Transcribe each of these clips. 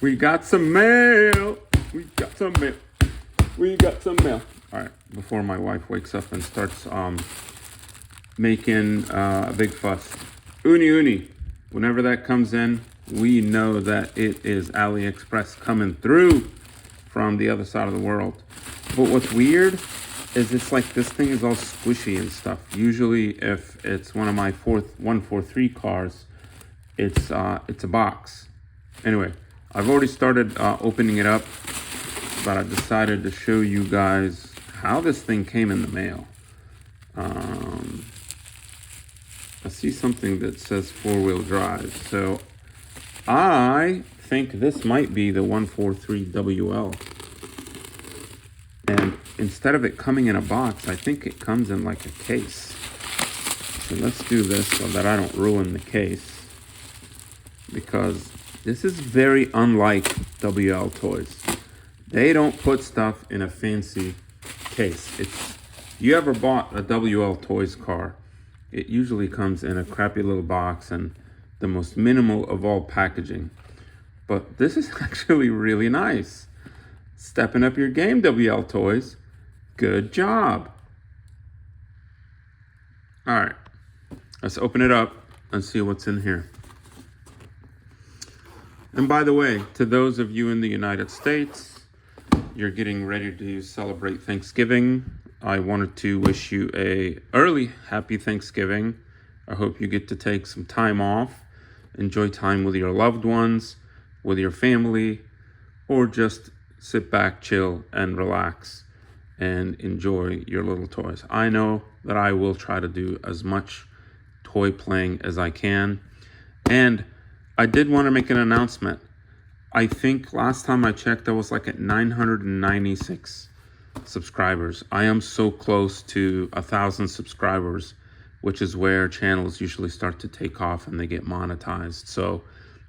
We got some mail. We got some mail. We got some mail. All right, before my wife wakes up and starts making a big fuss. Uni uni. Whenever that comes in, we know that it is AliExpress coming through from the other side of the world. But what's weird is it's like this thing is all squishy and stuff. Usually if it's one of my 143 cars, it's a box. Anyway, I've already started opening it up, but I decided to show you guys how this thing came in the mail. I see something that says 4-wheel drive. So I think this might be the 143WL. And instead of it coming in a box, I think it comes in like a case. So let's do this so that I don't ruin the case, because this is very unlike WL Toys. They don't put stuff in a fancy case. You ever bought a WL Toys car, it usually comes in a crappy little box and the most minimal of all packaging. But this is actually really nice. Stepping up your game, WL Toys. Good job. All right, let's open it up and see what's in here. And by the way, to those of you in the United States, you're getting ready to celebrate Thanksgiving. I wanted to wish you a early happy Thanksgiving. I hope you get to take some time off, enjoy time with your loved ones, with your family, or just sit back, chill, and relax and enjoy your little toys. I know that I will try to do as much toy playing as I can. And I did want to make an announcement. I think last time I checked, I was like at 996 subscribers. I am so close to 1,000 subscribers, which is where channels usually start to take off and they get monetized. So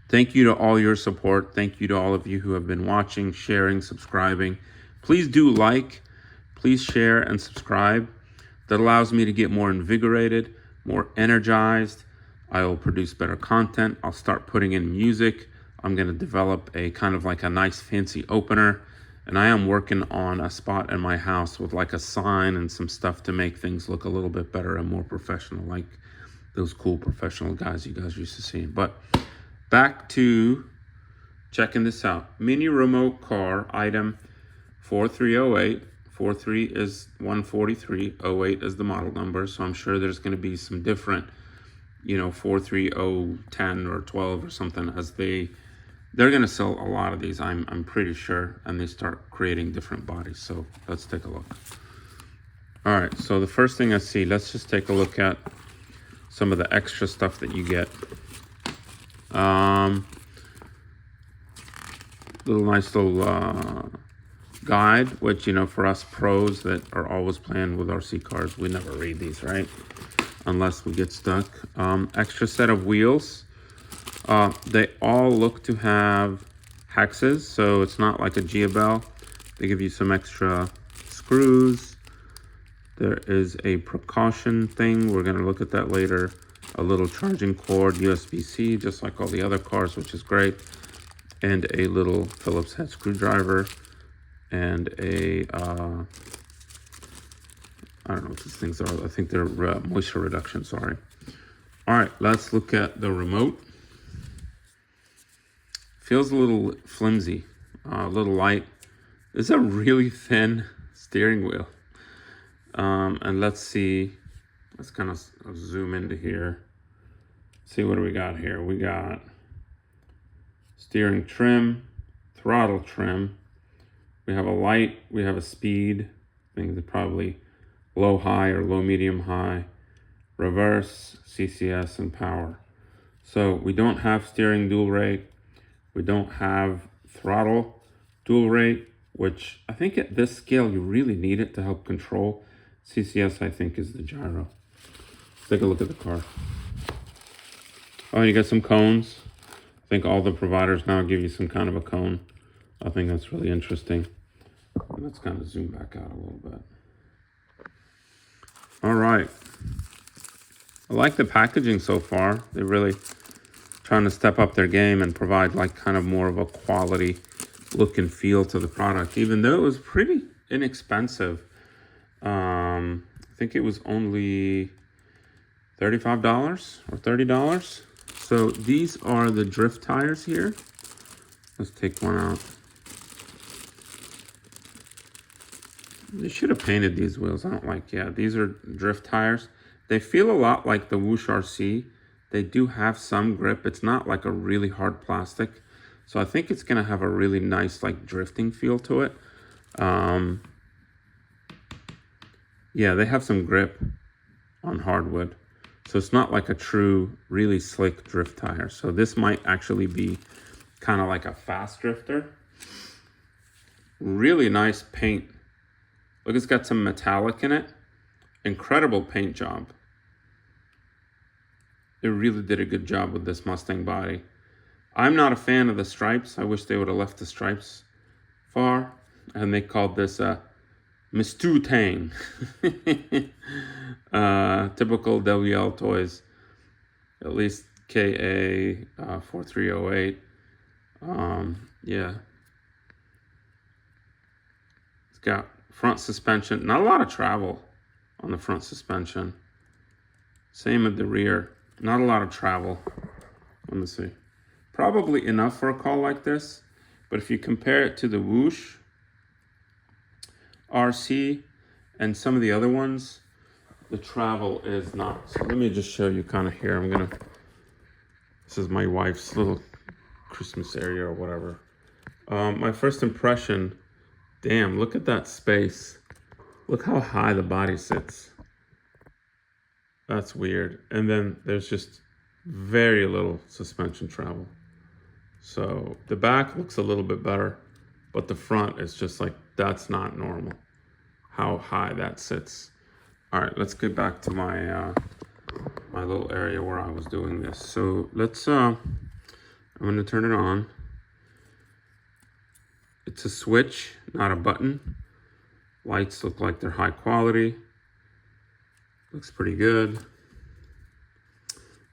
thank you to all your support. Thank you to all of you who have been watching, sharing, subscribing. Please do like, please share and subscribe. That allows me to get more invigorated, more energized. I will produce better content. I'll start putting in music. I'm going to develop a kind of like a nice fancy opener. And I am working on a spot in my house with like a sign and some stuff to make things look a little bit better and more professional, like those cool professional guys you guys used to see. But back to checking this out. Mini remote car item 4308. 43 is 143, 08 is the model number. So I'm sure there's going to be some different, 43010 or 12 or something, as they're going to sell a lot of these, I'm pretty sure, and they start creating different bodies. So let's take a look. All right, so the first thing I see, let's just take a look at some of the extra stuff that you get. Nice little guide, which, for us pros that are always playing with RC cars, we never read these, right? Unless we get stuck. Extra set of wheels. They all look to have hexes, so it's not like a Gia-Bell. They give you some extra screws. There is a precaution thing. We're going to look at that later. A little charging cord, USB-C, just like all the other cars, which is great. And a little Phillips head screwdriver. And a, I don't know what these things are. I think they're moisture reduction, sorry. All right, let's look at the remote. Feels a little flimsy, a little light. It's a really thin steering wheel. And let's see, let's kind of zoom into here. See, what do we got here? We got steering trim, throttle trim. We have a light, we have a speed. I think it's probably low, high, or low, medium, high. Reverse, CCS, and power. So we don't have steering dual rate. We don't have throttle dual rate, which I think at this scale you really need it to help control. CCS, I think, is the gyro. Let's take a look at the car. Oh, you got some cones. I think all the providers now give you some kind of a cone. I think that's really interesting. Let's kind of zoom back out a little bit. All right. I like the packaging so far. They really trying to step up their game and provide like kind of more of a quality look and feel to the product, even though it was pretty inexpensive. I think it was only $35 or $30. So these are the drift tires here. Let's take one out. They should have painted these wheels. I don't like, yeah, these are drift tires. They feel a lot like the Whoosh RC. They do have some grip. It's not like a really hard plastic. So I think it's gonna have a really nice like drifting feel to it. Yeah, they have some grip on hardwood. So it's not like a true, really slick drift tire. So this might actually be kind of like a fast drifter. Really nice paint. Look, it's got some metallic in it. Incredible paint job. They really did a good job with this Mustang body. I'm not a fan of the stripes. I wish they would have left the stripes far. And they called this a Mustang. Typical WL Toys. At least KA 4308. Yeah. It's got front suspension. Not a lot of travel on the front suspension. Same with the rear. Not a lot of travel. Let me see. Probably enough for a call like this. But if you compare it to the Whoosh RC and some of the other ones, the travel is not. So let me just show you kind of here. This is my wife's little Christmas area or whatever. My first impression, damn, look at that space. Look how high the body sits. That's weird. And then there's just very little suspension travel. So the back looks a little bit better, but the front is just like, that's not normal, how high that sits. All right, let's get back to my my little area where I was doing this. So let's, I'm gonna turn it on. It's a switch, not a button. Lights look like they're high quality. Looks pretty good.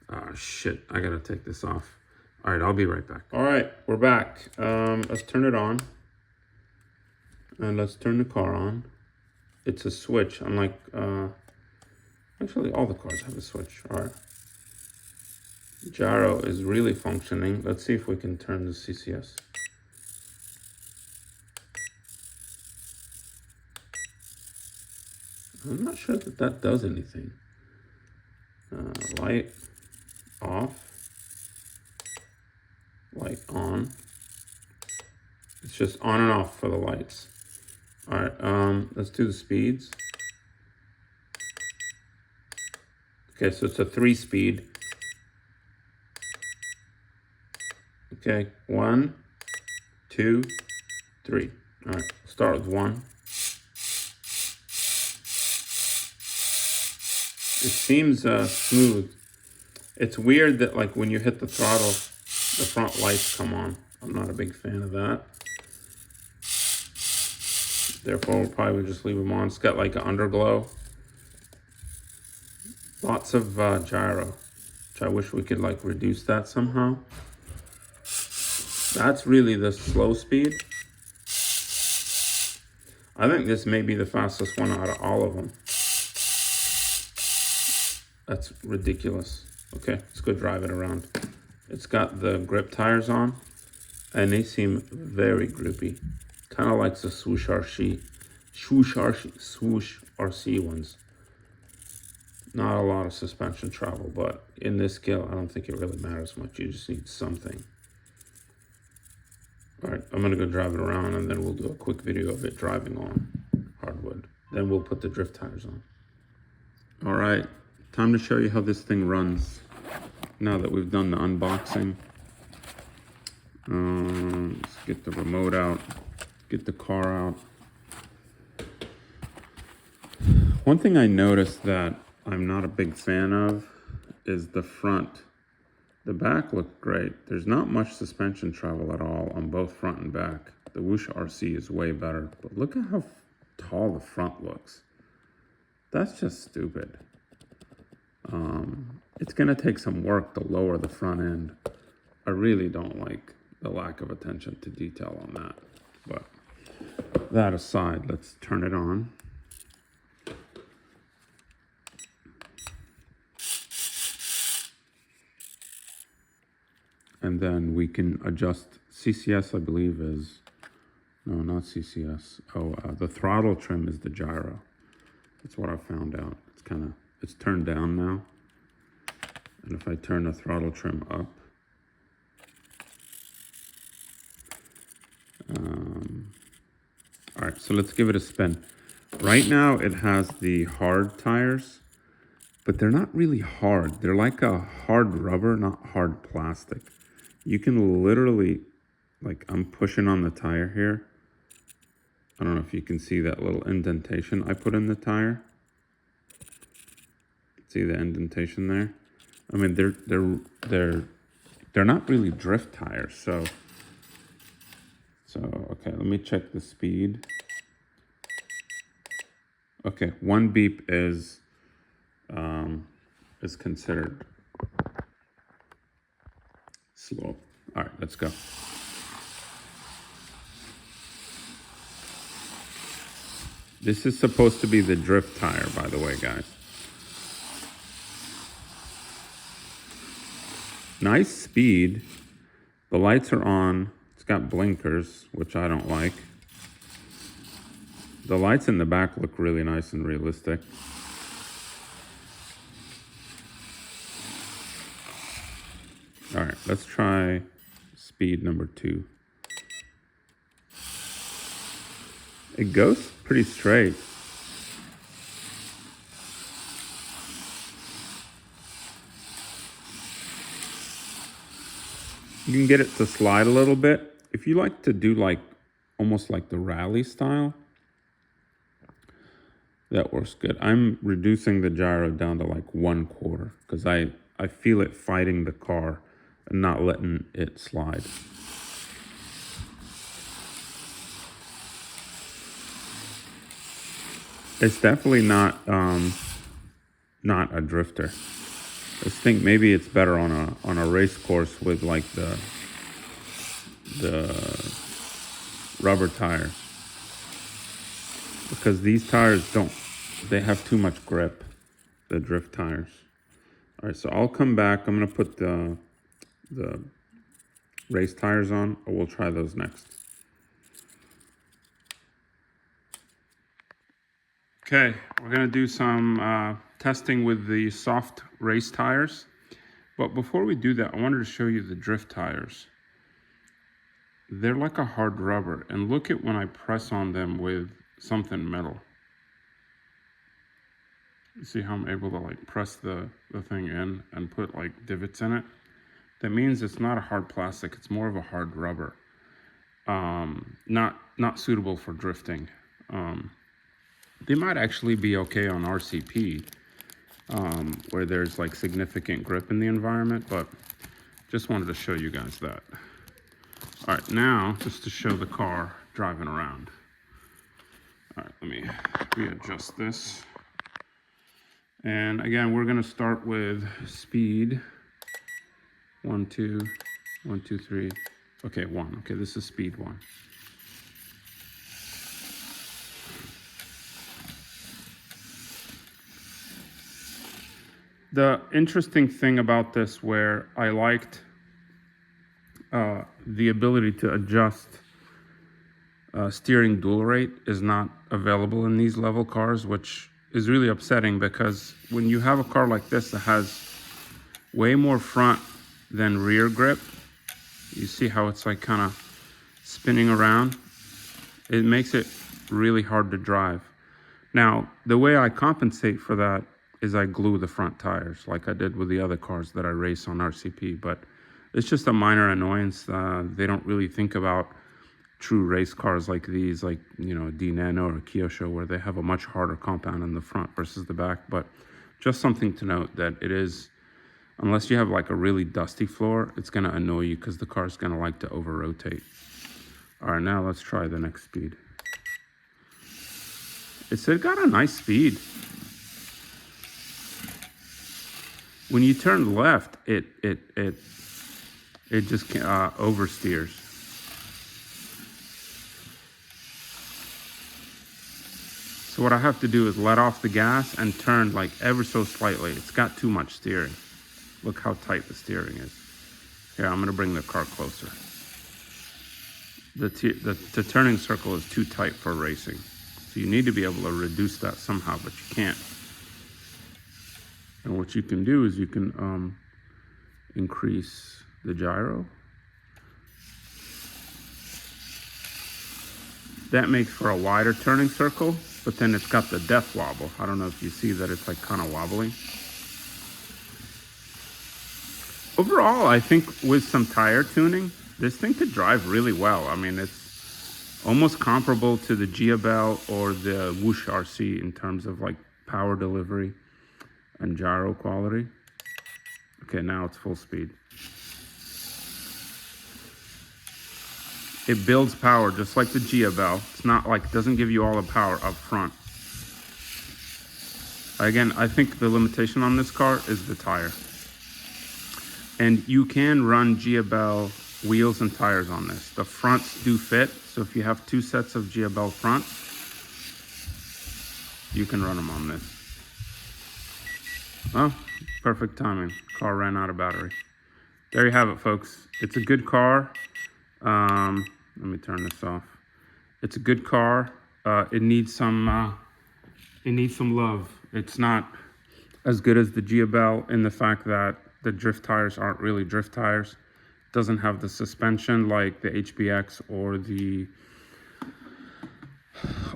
Oh shit, I gotta take this off. All right, I'll be right back. All right, we're back. Let's turn it on. And let's turn the car on. It's a switch, unlike, actually all the cars have a switch. All right. Gyro is really functioning. Let's see if we can turn the CCS. I'm not sure that that does anything. Light off, light on. It's just on and off for the lights. All right, let's do the speeds. Okay, so it's a 3-speed. Okay, 1, 2, 3. All right, start with 1. It seems smooth. It's weird that like when you hit the throttle, the front lights come on. I'm not a big fan of that. Therefore, we'll probably just leave them on. It's got like an underglow. Lots of gyro, which I wish we could like reduce that somehow. That's really the slow speed. I think this may be the fastest one out of all of them. That's ridiculous. Okay, let's go drive it around. It's got the grip tires on, and they seem very grippy. Kind of like the Swoosh RC ones. Not a lot of suspension travel, but in this scale, I don't think it really matters much. You just need something. All right, I'm gonna go drive it around, and then we'll do a quick video of it driving on hardwood. Then we'll put the drift tires on. All right, time to show you how this thing runs. Now that we've done the unboxing. Let's get the remote out, get the car out. One thing I noticed that I'm not a big fan of is the front. The back looked great. There's not much suspension travel at all on both front and back. The Whoosh RC is way better, but look at how tall the front looks. That's just stupid. It's gonna take some work to lower the front end. I really don't like the lack of attention to detail on that. But that aside, let's turn it on. And then we can adjust CCS, I believe is, no, not CCS. Oh, the throttle trim is the gyro. That's what I found out. It's turned down now. And if I turn the throttle trim up, all right, so let's give it a spin. Right now it has the hard tires, but they're not really hard. They're like a hard rubber, not hard plastic. You can literally, like I'm pushing on the tire here. I don't know if you can see that little indentation I put in the tire. See the indentation there? I mean, they're not really drift tires, so okay, let me check the speed. Okay, 1 beep is considered slow. All right, let's go. This is supposed to be the drift tire, by the way, guys. Nice speed. The lights are on. It's got blinkers, which I don't like. The lights in the back look really nice and realistic. All right, let's try speed number 2. It goes pretty straight. You can get it to slide a little bit. If you like to do like almost like the rally style, that works good. I'm reducing the gyro down to like 1/4 because I feel it fighting the car and not letting it slide. It's definitely not a drifter. I just think maybe it's better on a race course with like the rubber tires, because these tires they have too much grip, the drift tires. All right, so I'll come back. I'm gonna put the race tires on, or we'll try those next. Okay, we're gonna do some testing with the soft race tires. But before we do that, I wanted to show you the drift tires. They're like a hard rubber, and look at when I press on them with something metal. You see how I'm able to like press the thing in and put like divots in it? That means it's not a hard plastic, it's more of a hard rubber. Not suitable for drifting. They might actually be okay on RCP, where there's like significant grip in the environment, but just wanted to show you guys that. All right, now just to show the car driving around. All right, let me readjust this. And again, we're gonna start with speed. 1, 2, 1, 2, 3. Okay, 1. Okay, this is speed 1. The interesting thing about this, where I liked the ability to adjust steering dual rate, is not available in these level cars, which is really upsetting, because when you have a car like this that has way more front than rear grip, you see how it's like kind of spinning around. It makes it really hard to drive. Now, the way I compensate for that is I glue the front tires like I did with the other cars that I race on RCP, but it's just a minor annoyance. They don't really think about true race cars like these, like, you know, a D-Nano or a Kyosho, where they have a much harder compound in the front versus the back. But just something to note, that it is, unless you have like a really dusty floor, it's gonna annoy you because the car's gonna like to over-rotate. All right, now let's try the next speed. It got a nice speed. When you turn left, it it just oversteers. So what I have to do is let off the gas and turn like ever so slightly. It's got too much steering. Look how tight the steering is. Here, I'm gonna bring the car closer. The turning circle is too tight for racing. So you need to be able to reduce that somehow, but you can't. And what you can do is you can increase the gyro. That makes for a wider turning circle, but then it's got the death wobble. I don't know if you see that it's like kind of wobbly. Overall, I think with some tire tuning, this thing could drive really well. I mean, it's almost comparable to the Gia Bell or the Whoosh RC in terms of like power delivery and gyro quality. Okay, now it's full speed. It builds power just like the Gia Bell. It's not like, it doesn't give you all the power up front. Again, I think the limitation on this car is the tire. And you can run Gia Bell wheels and tires on this. The fronts do fit, so if you have 2 sets of Gia Bell fronts, you can run them on this. Oh, perfect timing. Car ran out of battery. There you have it, folks. It's a good car. Let me turn this off. It's a good car. It needs some love. It's not as good as the Gia Bell in the fact that the drift tires aren't really drift tires. It doesn't have the suspension like the HBX or the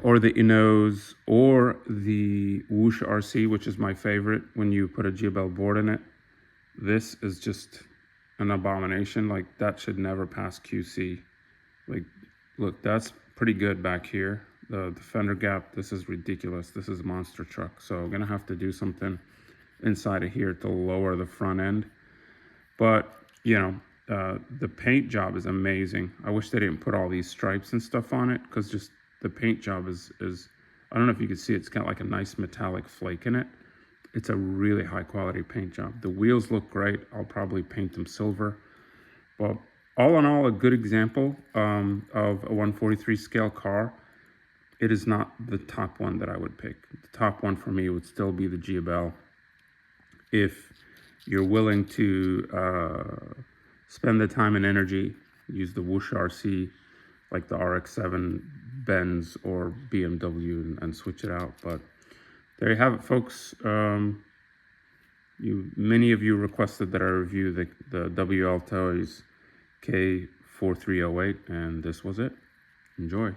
Inos or the Whoosh RC, which is my favorite when you put a Gia Bell board in it. This is just an abomination. Like, that should never pass QC. Like, look, that's pretty good back here. The fender gap, this is ridiculous. This is a monster truck. So I'm gonna have to do something inside of here to lower the front end. But, you know, the paint job is amazing. I wish they didn't put all these stripes and stuff on it, because just the paint job is, I don't know if you can see, it's got like a nice metallic flake in it. It's a really high quality paint job. The wheels look great. I'll probably paint them silver. But all in all, a good example of a 143 scale car. It is not the top one that I would pick. The top one for me would still be the Gia Bell. If you're willing to spend the time and energy, use the Whoosh RC, like the RX-7 Benz or BMW, and switch it out. But there you have it, folks. Many of you requested that I review the WL Toys K4308, and this was it. Enjoy.